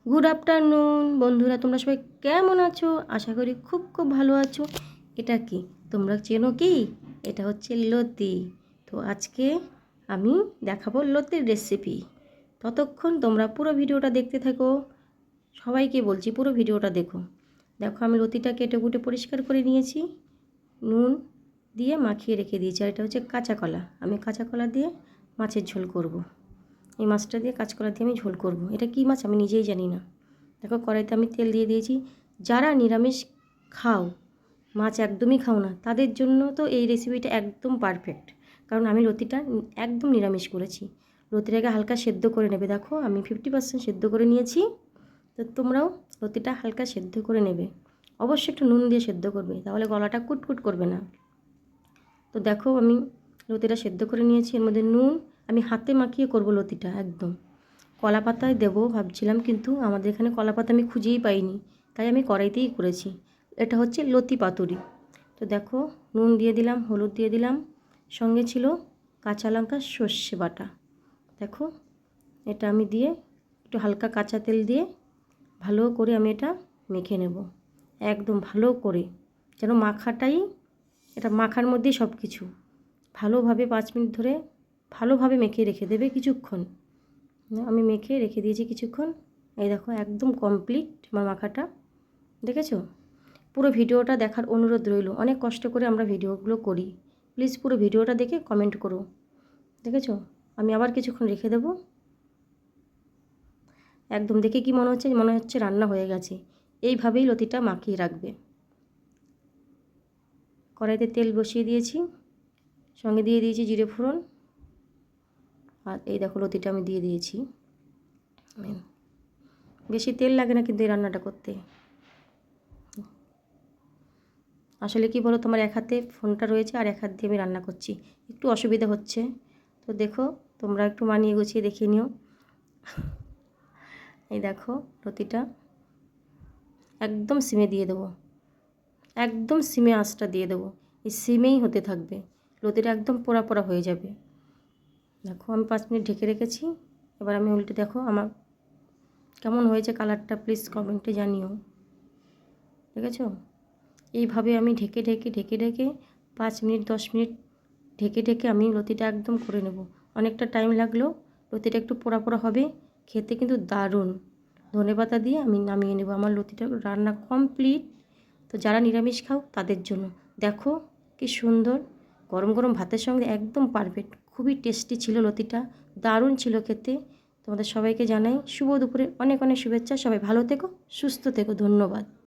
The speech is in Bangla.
গুড আফটারনুন বন্ধুরা, তোমরা সবাই কেমন আছো? আশা করি খুব খুব ভালো আছো। এটা কি তোমরা চেনো কি? এটা হচ্ছে লতি। তো আজকে আমি দেখাবো লতির রেসিপি। ততক্ষণ তোমরা পুরো ভিডিওটা দেখতে থাকো। সবাইকে বলছি পুরো ভিডিওটা দেখো। দেখো, আমি লতিটা কেটে কুটে পরিষ্কার করে নিয়েছি, নুন দিয়ে মাখিয়ে রেখে দিয়েছি। আর এটা হচ্ছে কাঁচা কলা। আমি কাঁচা কলা দিয়ে মাছের ঝোল করব। এই মাছটা দিয়ে কাঁচকলা দিয়ে আমি ঝোল করব। এটা কী মাছ আমি নিজেই জানি না। দেখো, কড়াইতে আমি তেল দিয়ে দিয়েছি। যারা নিরামিষ খাও, মাছ একদমই খাও না, তাদের জন্য তো এই রেসিপিটা একদম পারফেক্ট। কারণ আমি লতিটা একদম নিরামিষ করেছি। লতিটাকে হালকা সেদ্ধ করে নেবে। দেখো, আমি 50% সেদ্ধ করে নিয়েছি। তো তোমরাও লতিটা হালকা সেদ্ধ করে নেবে। অবশ্যই একটু নুন দিয়ে সেদ্ধ করবে, তাহলে গলাটা কুটকুট করবে না। তো দেখো, আমি লতিটা সেদ্ধ করে নিয়েছি। এর মধ্যে নুন আমি হাতে মাখিয়ে করব লতিটা একদম। কলা পাতায় দেবো ভাবছিলাম, কিন্তু আমাদের এখানে কলা পাতা আমি খুঁজেই পাইনি, তাই আমি কড়াইতেই করেছি। এটা হচ্ছে লতি পাতুরি। তো দেখো, নুন দিয়ে দিলাম, হলুদ দিয়ে দিলাম, সঙ্গে ছিল কাঁচা লঙ্কা সর্ষে বাটা। দেখো, এটা আমি দিয়ে একটু হালকা কাঁচা তেল দিয়ে ভালো করে আমি এটা মেখে নেব, একদম ভালো করে, যেন মাখাটাই, এটা মাখার মধ্যেই সব কিছু ভালোভাবে 5 মিনিট ধরে ভালোভাবে মেখে রেখে দেবে কিছুক্ষণ। আমি মেখে রেখে দিয়েছি কিছুক্ষণ। এই দেখো, একদম কমপ্লিট আমার মাখাটা। দেখেছো? পুরো ভিডিওটা দেখার অনুরোধ রইল। অনেক কষ্ট করে আমরা ভিডিওগুলো করি। প্লিজ পুরো ভিডিওটা দেখে কমেন্ট করো। দেখেছো? আমি আবার কিছুক্ষণ রেখে দেবো। একদম দেখে কি মনে হচ্ছে? মনে হচ্ছে রান্না হয়ে গেছে। এইভাবেই লতিটা মাখিয়ে রাখবে। কড়াইতে তেল বসিয়ে দিয়েছি, সঙ্গে দিয়ে দিয়েছি জিরে ফোড়ন। আর এই দেখো, লতিটা আমি দিয়ে দিয়েছি। বেশি তেল লাগে না কিন্তু এই রান্নাটা করতে। আসলে কি বলো, তোমার এক হাতে ফোনটা রয়েছে আর এক হাত দিয়ে আমি রান্না করছি, একটু অসুবিধা হচ্ছে। তো দেখো, তোমরা একটু মানিয়ে গুছিয়ে দেখিয়ে নিও। এই দেখো, লতিটা একদম সিমে দিয়ে দেবো, একদম সিমে আঁচটা দিয়ে দেবো। এই সিমেই হতে থাকবে, লতিটা একদম পোড়া পোড়া হয়ে যাবে। দেখো, আমি 5 মিনিট ঢেকে রেখেছি। এবার আমি উল্টে দেখো আমার কেমন হয়েছে কালারটা, প্লিজ কমেন্টে জানিও। দেখেছো? এইভাবে আমি ঢেকে ঢেকে ঢেকে ঢেকে 5 মিনিট 10 মিনিট ঢেকে ঢেকে আমি লতিটা একদম করে নেব। অনেকটা টাইম লাগলো, লতিটা একটু পোড়া পোড়া হবে, খেতে কিন্তু দারুণ। ধনেপাতা দিয়ে আমি নামিয়ে নেব। আমার লতিটা রান্না কমপ্লিট। তো যারা নিরামিষ খাও তাদের জন্য দেখো কি সুন্দর, গরম গরম ভাতের সঙ্গে একদম পারফেক্ট। খুবই টেস্টি ছিল লতিটা, দারুণ ছিল খেতে। তোমাদের সবাইকে জানাই শুভ দুপুরে অনেক অনেক শুভেচ্ছা। সবাই ভালো থেকো, সুস্থ থেকো। ধন্যবাদ।